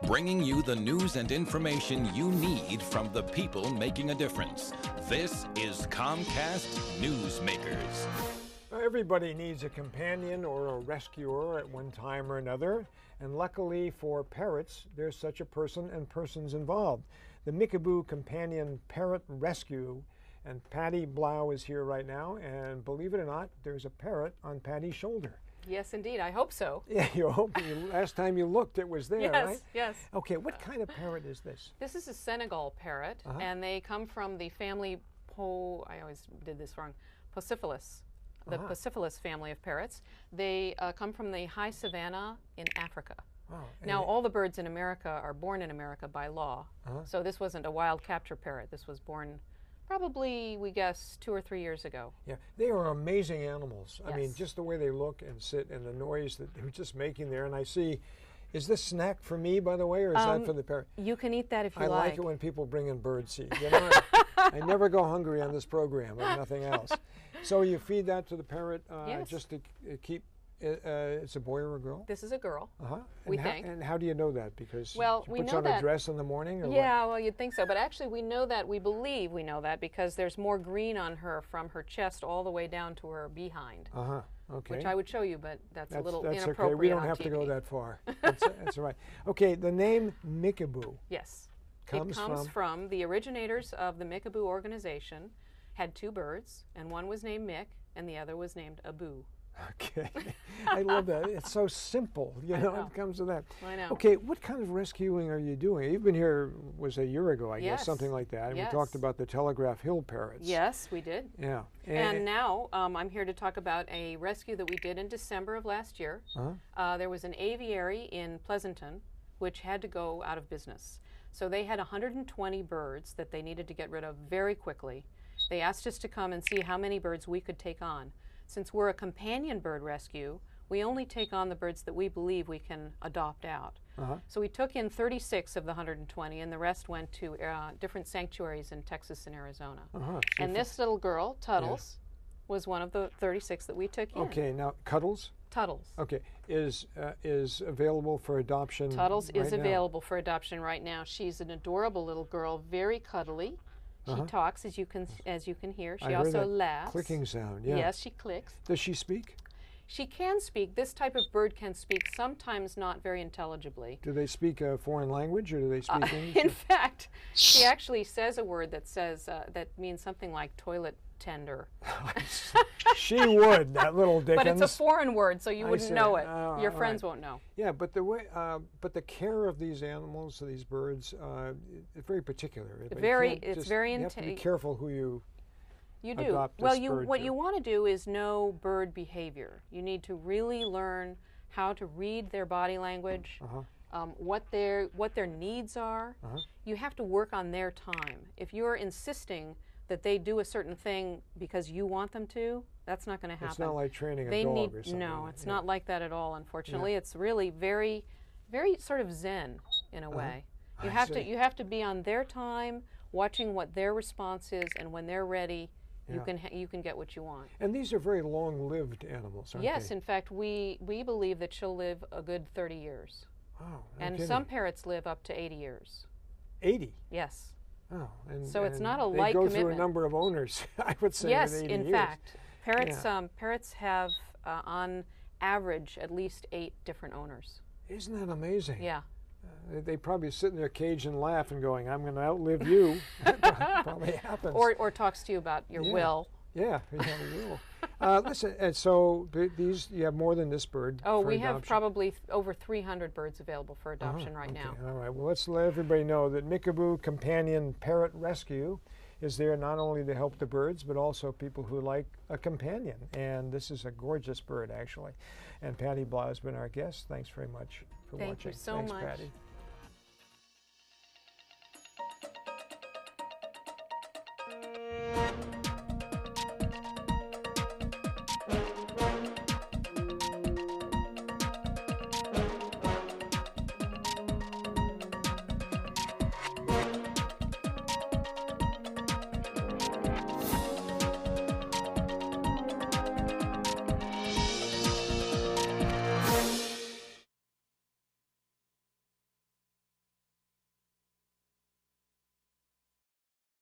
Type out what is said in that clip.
bringing you the news and information you need from the people making a difference. This is Comcast Newsmakers. Everybody needs a companion or a rescuer at one time or another, and luckily for parrots, there's such a person and persons involved. The Mickaboo Companion Parrot Rescue, and Patty Blau is here right now, and believe it or not, there's a parrot on Patty's shoulder. Yes, indeed. I hope so. Yeah, you hope. Last time you looked, it was there, yes, right? Yes. Okay, what kind of parrot is this? This is a Senegal parrot, and they come from the family I always did this wrong, Possiphilis. The Possiphilis family of parrots. They come from the high savanna in Africa. Oh, now, all the birds in America are born in America by law, so this wasn't a wild capture parrot. This was born probably, we guess, 2 or 3 years ago. Yeah, they are amazing animals. Yes. I mean, just the way they look and sit and the noise that they're just making there. And I see, is this snack for me, by the way, or is that for the parrot? You can eat that if you I like. like it when people bring in birdseed. You know, I never go hungry on this program, if nothing else. So you feed that to the parrot Yes. just to keep, it's a boy or a girl? This is a girl, We think. And how do you know that? Because Well, she we puts know on that. a dress in the morning? Or Yeah, well, you'd think so. But actually, we know that, we believe we know that, because there's more green on her from her chest all the way down to her behind. Okay. Which I would show you, but that's a little that's inappropriate. Okay. We don't on have TV. to go that far. That's all right. Okay, the name Mickaboo. Yes. Comes it comes from the originators of the Mickaboo organization, had 2 birds, and one was named Mick, and the other was named Aboo. Okay. I love that. It's so simple, you know, it comes to that. I know. Okay, what kind of rescuing are you doing? You've been here, was a year ago, I guess, Yes. something like that. And Yes. we talked about the Telegraph Hill parrots. Yes, we did. Yeah. And now I'm here to talk about a rescue that we did in December of last year. There was an aviary in Pleasanton which had to go out of business. So they had 120 birds that they needed to get rid of very quickly. They asked us to come and see how many birds we could take on. Since we're a companion bird rescue, we only take on the birds that we believe we can adopt out. So we took in 36 of the 120, and the rest went to different sanctuaries in Texas and Arizona. And this little girl, Tuttles, was one of the 36 that we took in. Okay, now Cuddles? Tuttles. Okay, is available for adoption. Tuttles right is now? available for adoption right now. She's an adorable little girl, very cuddly. She talks, as you can hear. She I heard also that laughs. clicking sound. Yeah. Yes, she clicks. Does she speak? She can speak. This type of bird can speak, sometimes not very intelligibly. Do they speak a foreign language, or do they speak English? In fact, she actually says a word that says that means something like toilet tender. She would, that little Dickens. But it's a foreign word, so you wouldn't know it. Oh, Your all friends right. won't know. Yeah, but the way, but the care of these animals, these birds, is very particular. It's very intense. You have to be careful who you. You do. Adopt Well, this bird what to. you want to do is know bird behavior. You need to really learn how to read their body language, what their needs are. You have to work on their time. If you're insisting that they do a certain thing because you want them to, that's not going to happen. It's not like training a dog or something. No, it's not like that at all, unfortunately. It's really very, very sort of zen in a way. You have to be on their time, watching what their response is, and when they're ready, you can get what you want. And these are very long-lived animals, aren't they? Yes, in fact, we believe that she'll live a good 30 years. Wow. And some parrots live up to 80 years. 80? Yes. Oh, So it's not a light commitment. They go through a commitment. number of owners, I would say. Yes, with 80 in years. fact, parrots have on average at least 8 different owners. Isn't that amazing? Yeah. They probably sit in their cage and laugh and going, "I'm going to outlive you." That probably happens. Or talks to you about your will. Yeah, we will. Listen, so these, you have more than this bird. Oh, for we adoption. have probably over 300 birds available for adoption right now. All right, well, let's let everybody know that Mickaboo Companion Parrot Rescue is there not only to help the birds, but also people who like a companion. And this is a gorgeous bird, actually. And Patty Blau has been our guest. Thanks very much for watching. Thank you so Thanks, much. Patty.